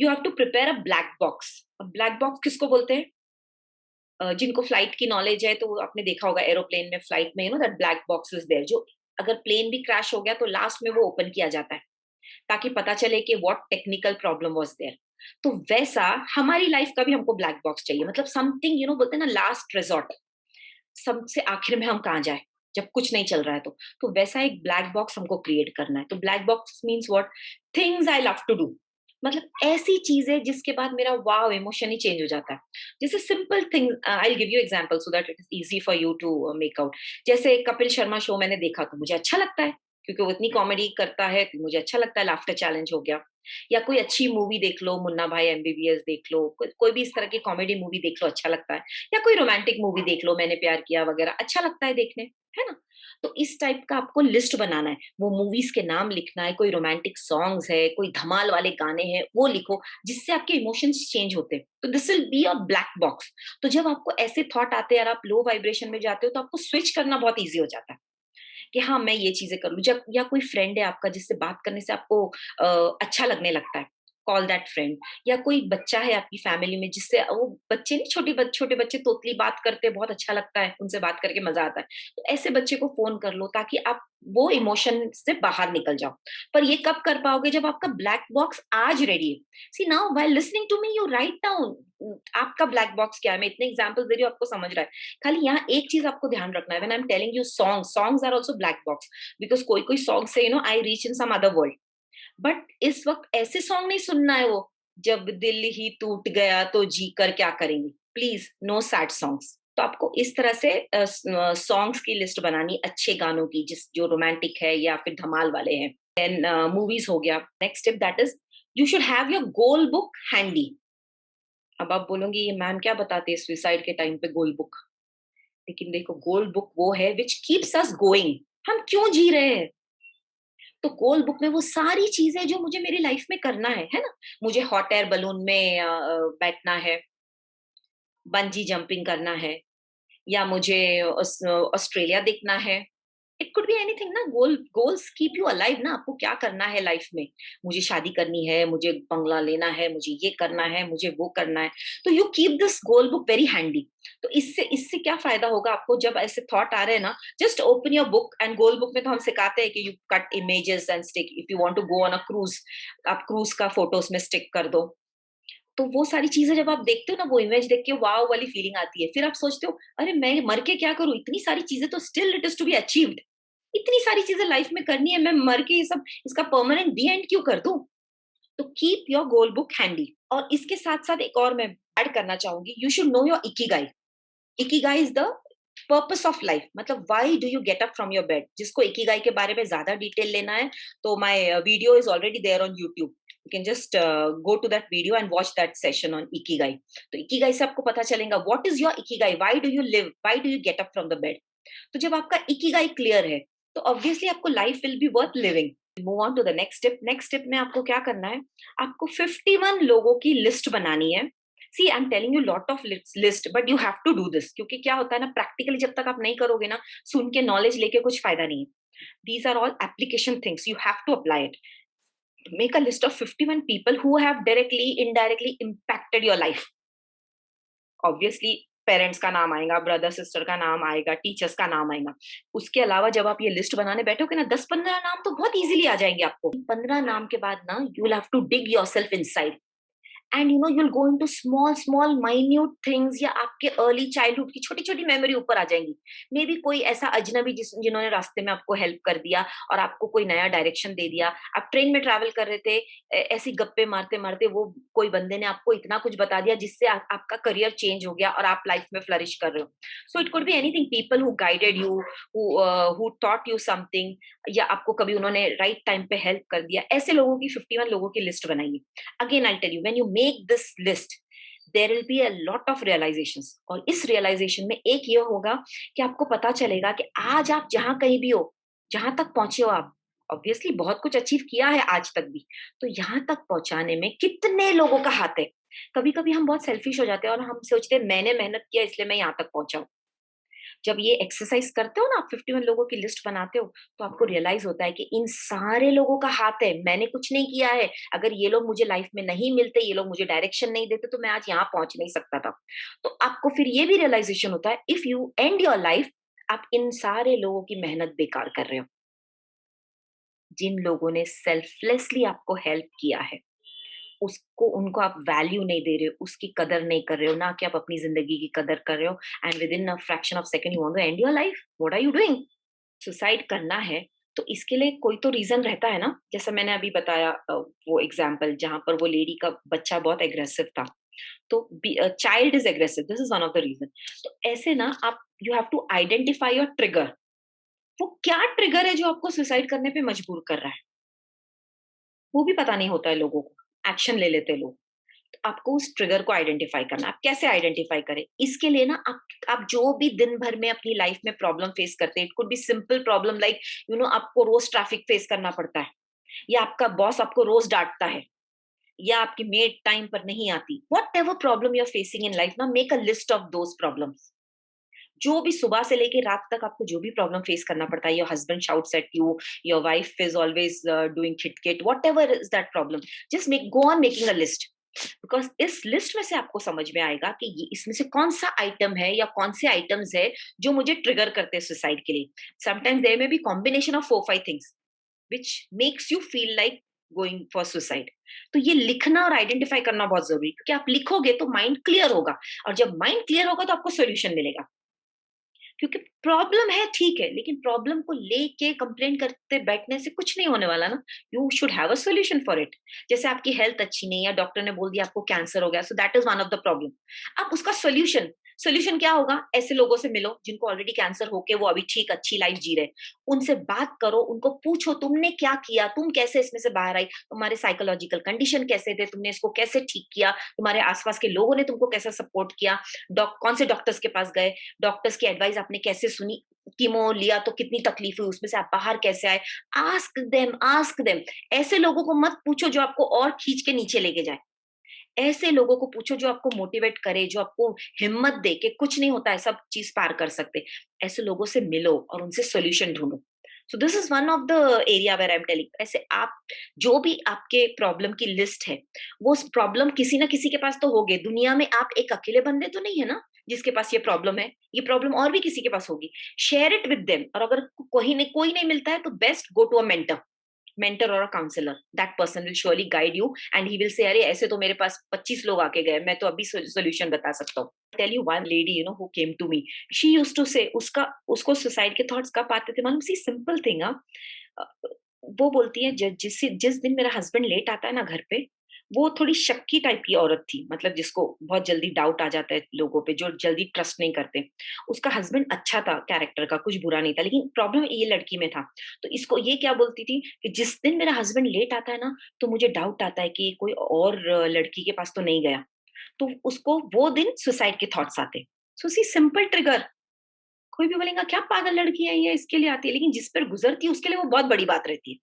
You have to prepare a black box. Black box किसको बोलते हैं? जिनको फ्लाइट की नॉलेज है तो वो आपने देखा होगा एरोप्लेन में, फ्लाइट में, that black box is there, जो अगर प्लेन भी क्रैश हो गया तो लास्ट में वो ओपन किया जाता है ताकि पता चले कि what technical problem was there. तो वैसा हमारी लाइफ का भी हमको ब्लैक बॉक्स चाहिए, मतलब समथिंग बोलते हैं ना, लास्ट रिजॉर्ट, सबसे आखिर में हम कहाँ जाए जब कुछ नहीं चल रहा है। तो वैसा एक ब्लैक बॉक्स हमको क्रिएट करना है। तो black box means what? Things I love to do, मतलब ऐसी चीजें जिसके बाद मेरा वाव इमोशन ही चेंज हो जाता है। जैसे simple thing, I give you example so that it is easy for you to make out. जैसे कपिल शर्मा शो मैंने देखा तो मुझे अच्छा लगता है, क्योंकि वो इतनी कॉमेडी करता है तो मुझे अच्छा लगता है, लाफ्टर चैलेंज हो गया। या कोई अच्छी मूवी देख लो, मुन्ना भाई एमबीबीएस देख लो, कोई भी इस तरह की कॉमेडी मूवी देख लो, अच्छा लगता है। या कोई रोमांटिक मूवी देख लो, मैंने प्यार किया वगैरह, अच्छा लगता है देखने, है ना? तो इस टाइप का आपको लिस्ट बनाना है, वो मूवीज के नाम लिखना है, कोई रोमांटिक सॉन्ग्स है, कोई धमाल वाले गाने हैं वो लिखो, जिससे आपके इमोशंस चेंज होते हैं। तो this will be a black box. तो जब आपको ऐसे थॉट आते हैं और आप लो वाइब्रेशन में जाते हो तो आपको स्विच करना बहुत ईजी हो जाता है कि हाँ, मैं ये चीजें कर लूँ। जब या कोई फ्रेंड है आपका जिससे बात करने से आपको अच्छा लगने लगता है, कॉल दैट फ्रेंड। या कोई बच्चा है आपकी फैमिली में जिससे वो बच्चे नहीं, छोटे बच्चे तोतली बात करते हैं, बहुत अच्छा लगता है उनसे बात करके, मजा आता है। तो ऐसे बच्चे को फोन कर लो ताकि आप वो इमोशन से बाहर निकल जाओ। पर ये कब कर पाओगे? जब आपका ब्लैक बॉक्स आज रेडी है। See now while listening to me you write down आपका ब्लैक बॉक्स क्या है। मैं इतने एग्जांपल्स दे रही हूँ, आपको समझ रहा है। खाली यहाँ एक चीज आपको ध्यान रखना है, when I am telling you songs are also black box, because कोई-कोई सॉन्ग से I reach in some other world. But इस वक्त ऐसे सॉन्ग नहीं सुनना है वो, जब दिल ही टूट गया तो जी कर क्या करेंगे। Please no sad songs. तो आपको इस तरह से सॉन्ग्स की लिस्ट बनानी, अच्छे गानों की, जिस जो रोमांटिक है या फिर धमाल वाले हैं। देन मूवीज हो गया। Next step that is you should have your goal book handy. अब आप बोलोगे ये मैम क्या बताते हैं सुसाइड के टाइम पे गोल बुक? लेकिन देखो, गोल बुक वो है विच कीप्स अस गोइंग, हम क्यों जी रहे हैं। तो गोल बुक में वो सारी चीजें जो मुझे मेरी लाइफ में करना है ना? मुझे हॉट एयर बलून में बैठना है, बंजी जंपिंग करना है, या मुझे ऑस्ट्रेलिया देखना है। इट कुड बी एनीथिंग ना। गोल्स कीप यू अलाइव ना। आपको क्या करना है लाइफ में? मुझे शादी करनी है, मुझे बंगला लेना है, मुझे ये करना है, मुझे वो करना है। तो you keep this goal book very handy. तो इससे इससे क्या फायदा होगा आपको? जब ऐसे थॉट आ रहे हैं ना, just open your book. And goal book में तो हम सिखाते हैं कि you cut images and stick, if you want to go on a cruise, आप क्रूज का फोटोज में स्टिक कर दो। तो वो सारी चीजें जब आप देखते हो ना, वो इमेज देख के वाव वाली फीलिंग आती है। फिर आप सोचते हो, अरे मैं मर के क्या करूं, इतनी सारी चीजें तो still it is to be achieved. इतनी सारी चीजें लाइफ में करनी है, मैं मर के ये सब, इसका परमानेंट दी एंड क्यों कर दूं? तो keep your goal book handy. और इसके साथ साथ एक और मैं ऐड करना चाहूंगी, you should know your ikigai. Ikigai is the purpose of life, मतलब why do you get up from your bed. जिसको इकिगाई के बारे में ज्यादा डिटेल लेना है तो my video is already there on YouTube. You can just go to that video and watch that session on ikigai. तो इकिगाई से आपको पता चलेगा what is your ikigai, why do you live, why do you get up from the bed. तो जब आपका ikigai clear है तो ऑब्वियसली आपको life will be worth living. Move on to the next step. Next step में आपको क्या करना है? आपको 51 लोगों की लिस्ट बनानी है। See I am telling you lot of list, but you have to do this. क्योंकि क्या होता है ना, प्रैक्टिकली जब तक आप नहीं करोगे ना, सुन के नॉलेज लेके कुछ फायदा नहीं है। These are all application things, you have to apply it. Make a list of 51 people who have directly indirectly impacted your life. Obviously parents का नाम आएगा, ब्रदर सिस्टर का नाम आएगा, टीचर्स का नाम आएगा। उसके अलावा जब आप ये लिस्ट बनाने बैठोगे ना, 10-15 नाम तो बहुत इजीली आ जाएंगे आपको। 15 नाम के बाद ना, you will have to dig yourself inside, and you'll go into small minute things, या आपके अर्ली चाइल्डहुड की छोटी छोटी मेमोरी ऊपर आ जाएंगी। मे बी कोई ऐसा अजनबी जिन्होंने रास्ते में आपको हेल्प कर दिया और आपको कोई नया डायरेक्शन दे दिया। आप ट्रेन में ट्रैवल कर रहे थे, ऐसी गप्पे मारते मारते वो कोई बंदे ने आपको इतना कुछ बता दिया जिससे आपका करियर चेंज हो गया और आप लाइफ में फ्लरिश कर रहे हो। So it could be anything, people who guided you, who taught you something, या आपको कभी उन्होंने राइट टाइम पे हेल्प कर दिया। ऐसे लोगों की 51 लोगों की लिस्ट बनाइए। Again, I'll tell you, when you make this list, there will be a lot of realizations। और इस realization में एक ये होगा कि आपको पता चलेगा कि आज आप जहां कहीं भी हो, जहां तक पहुंचे हो आप, ऑब्वियसली बहुत कुछ अचीव किया है आज तक भी। तो यहाँ तक पहुंचाने में कितने लोगों का हाथ है। कभी कभी हम बहुत सेल्फिश हो जाते हैं और हम सोचते हैं मैंने मेहनत किया इसलिए मैं यहाँ तक पहुंचा हूं। जब ये एक्सरसाइज करते हो ना, आप 51 लोगों की लिस्ट बनाते हो, तो आपको रियलाइज होता है कि इन सारे लोगों का हाथ है, मैंने कुछ नहीं किया है। अगर ये लोग मुझे लाइफ में नहीं मिलते, ये लोग मुझे डायरेक्शन नहीं देते, तो मैं आज यहाँ पहुंच नहीं सकता था। तो आपको फिर ये भी रियलाइजेशन होता है, if you and your life, आप इन सारे लोगों की मेहनत बेकार कर रहे हो, जिन लोगों ने सेल्फलेसली आपको हेल्प किया है। उसको उनको आप वैल्यू नहीं दे रहे हो, उसकी कदर नहीं कर रहे हो, ना कि आप अपनी जिंदगी की कदर कर रहे हो, and within a fraction of second you want to end your life. What are you doing? Suicide करना है तो इसके लिए कोई तो रीजन रहता है ना। जैसा मैंने अभी बताया, वो एग्जाम्पल जहां पर वो लेडी का बच्चा बहुत एग्रेसिव था, तो child is aggressive, this is one of the reason. तो ऐसे ना आप, you have to identify your trigger. वो क्या ट्रिगर है जो आपको सुसाइड करने पे मजबूर कर रहा है, वो भी पता नहीं होता है लोगों को, एक्शन ले लेते हैं लोग। तो आपको उस ट्रिगर को आइडेंटिफाई करना। आप कैसे आइडेंटिफाई करें? इसके लिए ना आप जो भी दिन भर में अपनी लाइफ में प्रॉब्लम फेस करते हैं, it could be simple problem like आपको रोज ट्रैफिक फेस करना पड़ता है, या आपका बॉस आपको रोज डांटता है, या आपकी मेड टाइम पर नहीं आती। Whatever problem you are facing in life ना, make a list of those problems. जो भी सुबह से लेके रात तक आपको जो भी प्रॉब्लम फेस करना पड़ता है, your husband shouts at you, your wife is always doing खिटखिट, whatever is that problem, just make go on making a list. Because इस लिस्ट में से आपको समझ में आएगा कि ये इसमें से कौन सा आइटम है या कौन से आइटम्स है जो मुझे ट्रिगर करते हैं सुसाइड के लिए। Sometimes there may be combination of 4-5 things which makes you feel like going for suicide. तो ये लिखना और आइडेंटिफाई करना बहुत जरूरी है, क्योंकि आप लिखोगे तो माइंड क्लियर होगा, और जब माइंड क्लियर होगा तो आपको सोल्यूशन मिलेगा। क्योंकि प्रॉब्लम है ठीक है, लेकिन प्रॉब्लम को लेके कंप्लेन करते बैठने से कुछ नहीं होने वाला ना। You should have a solution for it. जैसे आपकी हेल्थ अच्छी नहीं है, डॉक्टर ने बोल दिया आपको कैंसर हो गया, so that is one of the problem. आप उसका सोल्यूशन, सोल्यूशन क्या होगा? ऐसे लोगों से मिलो जिनको ऑलरेडी कैंसर होके वो अभी ठीक अच्छी लाइफ जी रहे, उनसे बात करो, उनको पूछो तुमने क्या किया, तुम कैसे इसमें से बाहर आई, तुम्हारे साइकोलॉजिकल कंडीशन कैसे थे, तुमने इसको कैसे ठीक किया, तुम्हारे आसपास के लोगों ने तुमको कैसा सपोर्ट किया, कौन से डॉक्टर्स के पास गए, डॉक्टर्स की एडवाइस आपने कैसे सुनी, कीमो लिया तो कितनी तकलीफ हुई, उसमें से आप बाहर कैसे आए। Ask them, ask them. ऐसे लोगों को मत पूछो जो आपको और खींच के नीचे लेके जाए। ऐसे लोगों को पूछो जो आपको मोटिवेट करे, जो आपको हिम्मत दे के कुछ नहीं होता है, सब चीज पार कर सकते। ऐसे लोगों से मिलो और उनसे सोल्यूशन ढूंढो। So this is one of the area where I am telling. ऐसे आप जो भी आपके प्रॉब्लम की लिस्ट है, वो प्रॉब्लम किसी ना किसी के पास तो होगे। दुनिया में आप एक अकेले बंदे तो नहीं है ना जिसके पास ये प्रॉब्लम है। ये प्रॉब्लम और भी किसी के पास होगी। Share it with them. और अगर कोई नहीं मिलता है तो best go to a mentor और counsellor. That person will surely guide you and he will say अरे ऐसे तो मेरे पास 25 लोग आके गए, मैं तो अभी सोल्यूशन बता सकता हूँ। Tell you one lady who came to me, she used to say, उसका उसको सुसाइड के थॉट्स कब आते थे मालूम? सी सिंपल थिंग। वो बोलती है जिस दिन मेरा हस्बैंड लेट आता है ना घर पे, वो थोड़ी शक्की टाइप की औरत थी, मतलब जिसको बहुत जल्दी डाउट आ जाता है लोगों पे, जो जल्दी ट्रस्ट नहीं करते। उसका हस्बैंड अच्छा था, कैरेक्टर का कुछ बुरा नहीं था, लेकिन प्रॉब्लम ये लड़की में था। तो इसको ये क्या बोलती थी कि जिस दिन मेरा हस्बैंड लेट आता है ना, तो मुझे डाउट आता है कि ये कोई और लड़की के पास तो नहीं गया। तो उसको वो दिन सुसाइड के थॉट्स आते। सो सी सिंपल ट्रिगर। कोई भी बोलेगा क्या पागल लड़की है ये, इसके लिए आती है, लेकिन जिस पर गुजरती है उसके लिए वो बहुत बड़ी बात रहती है।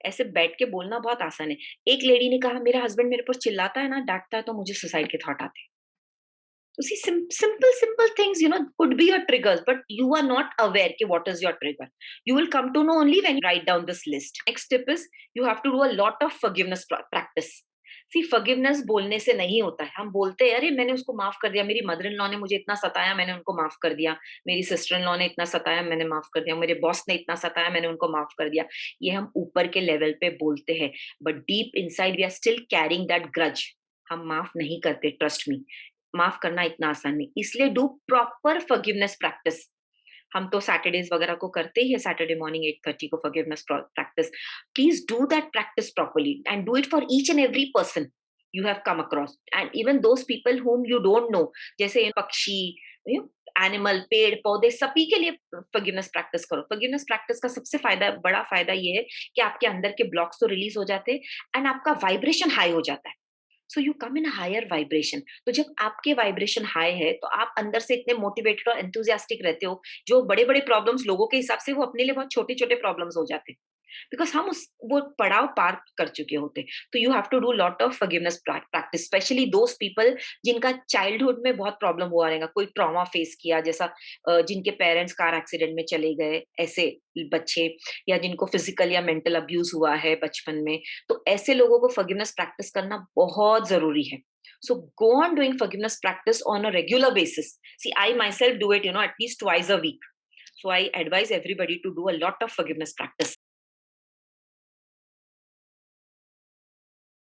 ऐसे बैठ के बोलना बहुत आसान है। एक लेडी ने कहा मेरा हस्बैंड मेरे पर चिल्लाता है ना, डांटता है, तो मुझे सुसाइड के थॉट आते हैं। तो सी simple things could be your triggers, but you are not aware कि what is your trigger. You will come to know only when you write down this list. Next tip is you have to do a lot of forgiveness practice. See forgiveness बोलने से नहीं होता है। हम बोलते हैं अरे मैंने उसको माफ कर दिया, मेरी मदर इन लॉ ने मुझे इतना सताया, मैंने उनको माफ कर दिया, मेरी सिस्टर इन लॉ ने इतना सताया, मैंने माफ कर दिया, मेरे बॉस ने इतना सताया, मैंने उनको माफ कर दिया। ये हम ऊपर के लेवल पे बोलते हैं, but deep inside we are still carrying that grudge. हम माफ नहीं करते, ट्रस्ट मी। माफ करना इतना आसान नहीं, इसलिए डू प्रॉपर फॉरगिवनेस प्रैक्टिस। हम तो सैटरडेज वगैरह को करते ही है, सैटरडे मॉर्निंग 8:30 को forgiveness practice. Please do that practice properly and do it for each and every person you have come across and even those people whom you don't know. जैसे पक्षी, animal, पेड़ पौधे, सभी के लिए फॉरगिवनेस प्रैक्टिस करो। Forgiveness practice का सबसे बड़ा फायदा ये है कि आपके अंदर के ब्लॉक्स तो रिलीज हो जाते हैं एंड आपका वाइब्रेशन हाई हो जाता है। So you come in higher vibration. तो जब आपके वाइब्रेशन हाई है तो आप अंदर से इतने मोटिवेटेड और एंथुजियास्टिक रहते हो। जो बड़े बड़े प्रॉब्लम्स लोगों के हिसाब से वो अपने लिए बहुत छोटे छोटे प्रॉब्लम्स हो जाते हैं, बिकॉज हम उस वो पड़ाव पार कर चुके होते। तो you have to do lot of forgiveness practice, specially those people जिनका चाइल्डहुड में बहुत प्रॉब्लम हुआ रहेगा, कोई ट्रॉमा फेस किया, जैसा जिनके पेरेंट्स कार एक्सीडेंट में चले गए, ऐसे बच्चे, या जिनको फिजिकल या मेंटल अब्यूज हुआ है बचपन में, तो ऐसे लोगों को फॉरगिवनेस प्रैक्टिस करना बहुत जरूरी है। So go on doing forgiveness practice on a regular basis. See, I myself do it, at least twice a week. So I advise everybody to do a lot of forgiveness practice.